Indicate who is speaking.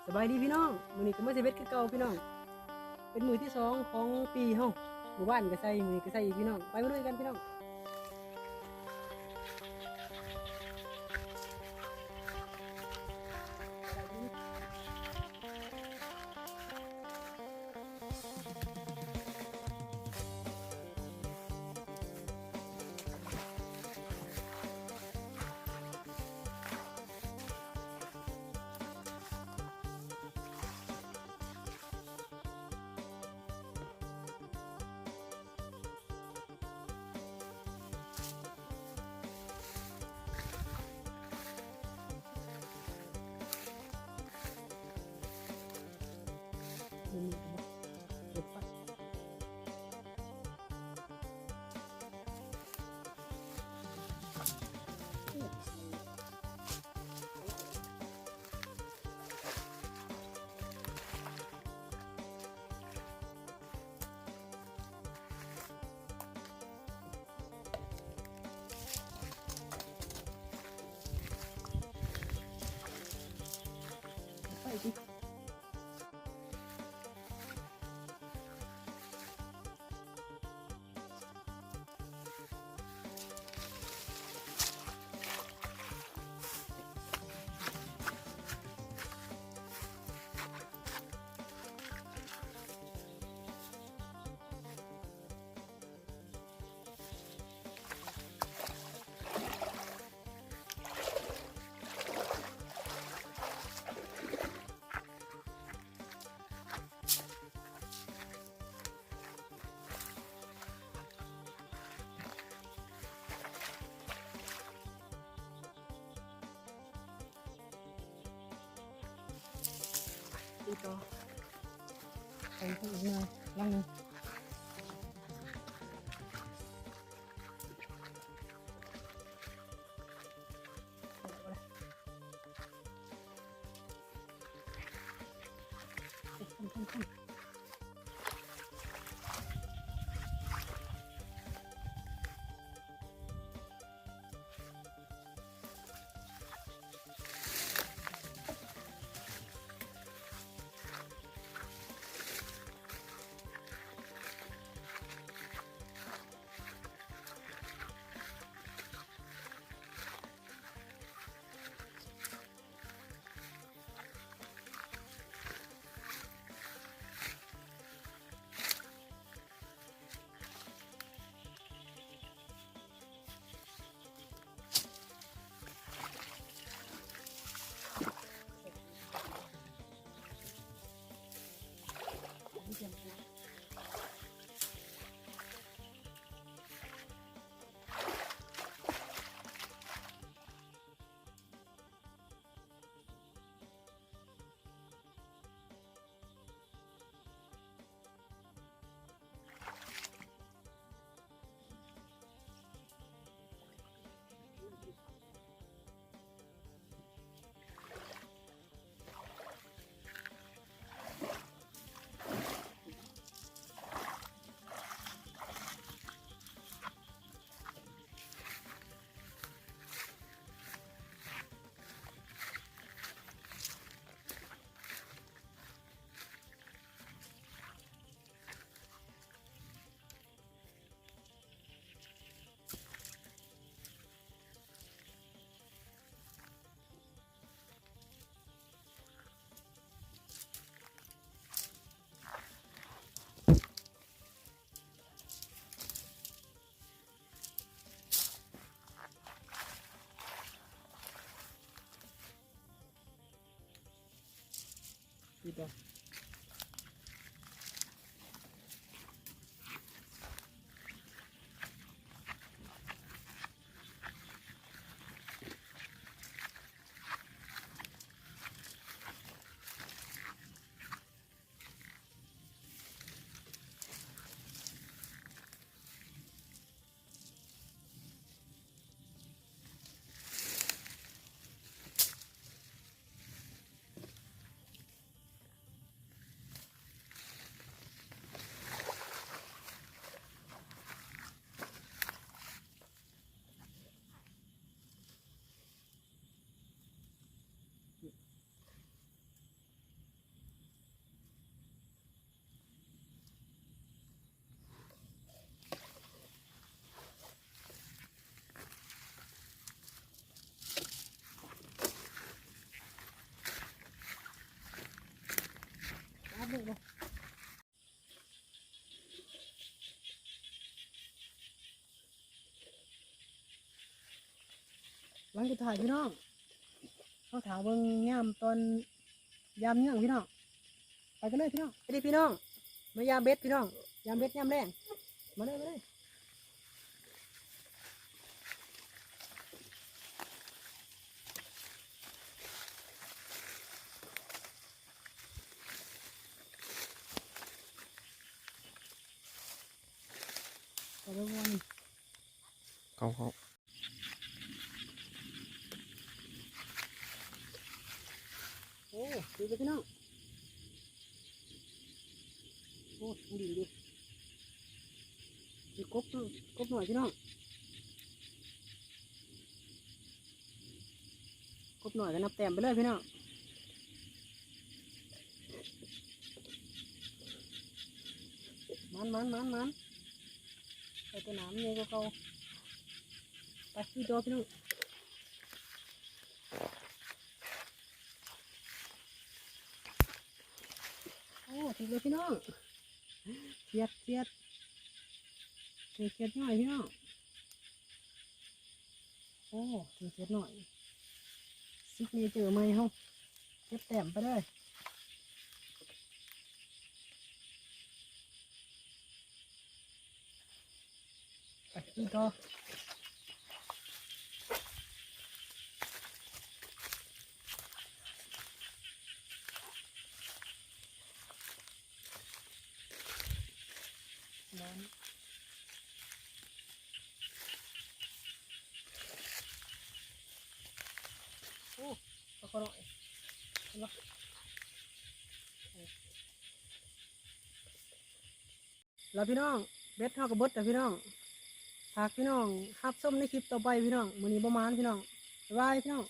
Speaker 1: สบายดีพี่น้องมื้อนี้ก็มาเซเว็ดคือเก่าพี่น้องเป็นมื้อที่2ของปีเฮาหมู่บ้านก็ใส่มื้อนี้ก็ใส่อีกพี่น้องไปมาด้วยกันพี่น้องมื้อนี้ก็เก็บฟักไปดิดีต่อไปข้างอีกหน่อยลังนึงทำเตรียมตัวดีต่อ ลูกบ่หลังจากถ่ายพี่น้องเขาถามเบิ่งย่ามตอนยามเนื่องพี่น้องไปกันเลยพี่น้องไปดิพี่น้องมายามเบ็ดพี่น้องยามเบ็ดยามแรงมาเลยมาเลยไปเลยวัน
Speaker 2: เขา
Speaker 1: โอ้ดูไปพี่น้องโอ้ดีดีดีกบหน่อยพี่น้องกบหน่อยก็นับแต้มไปเลยพี่น้องมันไปตัวหนามเนี่ยก็เก่าไปพี่ตัวพี่น้องโอ้ถึงเลยพี่น้องเทียดหน่อยพี่น้องโอ้เทียดหน่อยซิกเนเจอร์ใหม่เฮาเก็บแต้มไปเลยไปพี่ตัวร้อนโอ้ปลาคอหน่อยเห็นปะแล้วพี่น้องเบ็ดเท่ากับเบ็ดแต่พี่น้องฝากพี่น้องรับส้มในคลิปต่อไปพี่น้องมื้อนี้ประมาณพี่น้องบ๊ายบายพี่น้อง